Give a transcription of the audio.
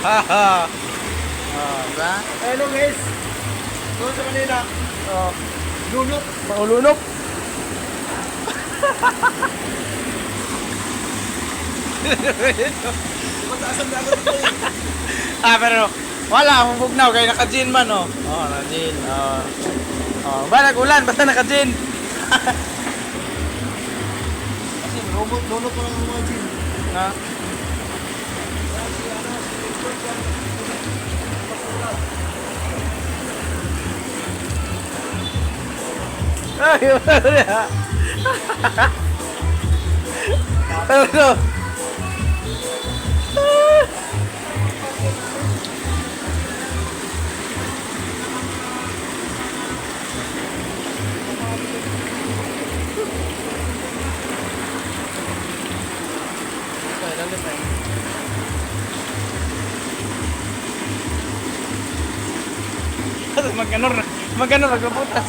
Ba? Hello guys. Doon sa Manila. Oh, Lunok. maulunok. Mataas ang dagat ito eh. Pero wala akong bugnaw kaya naka-gin man oh. Oh, naka-gin. Ba nag-ulan basta naka-gin. Kasi lunok pa lang ang mga gym. Ha? Ay, wala. Ano? Magkano nagkaputas.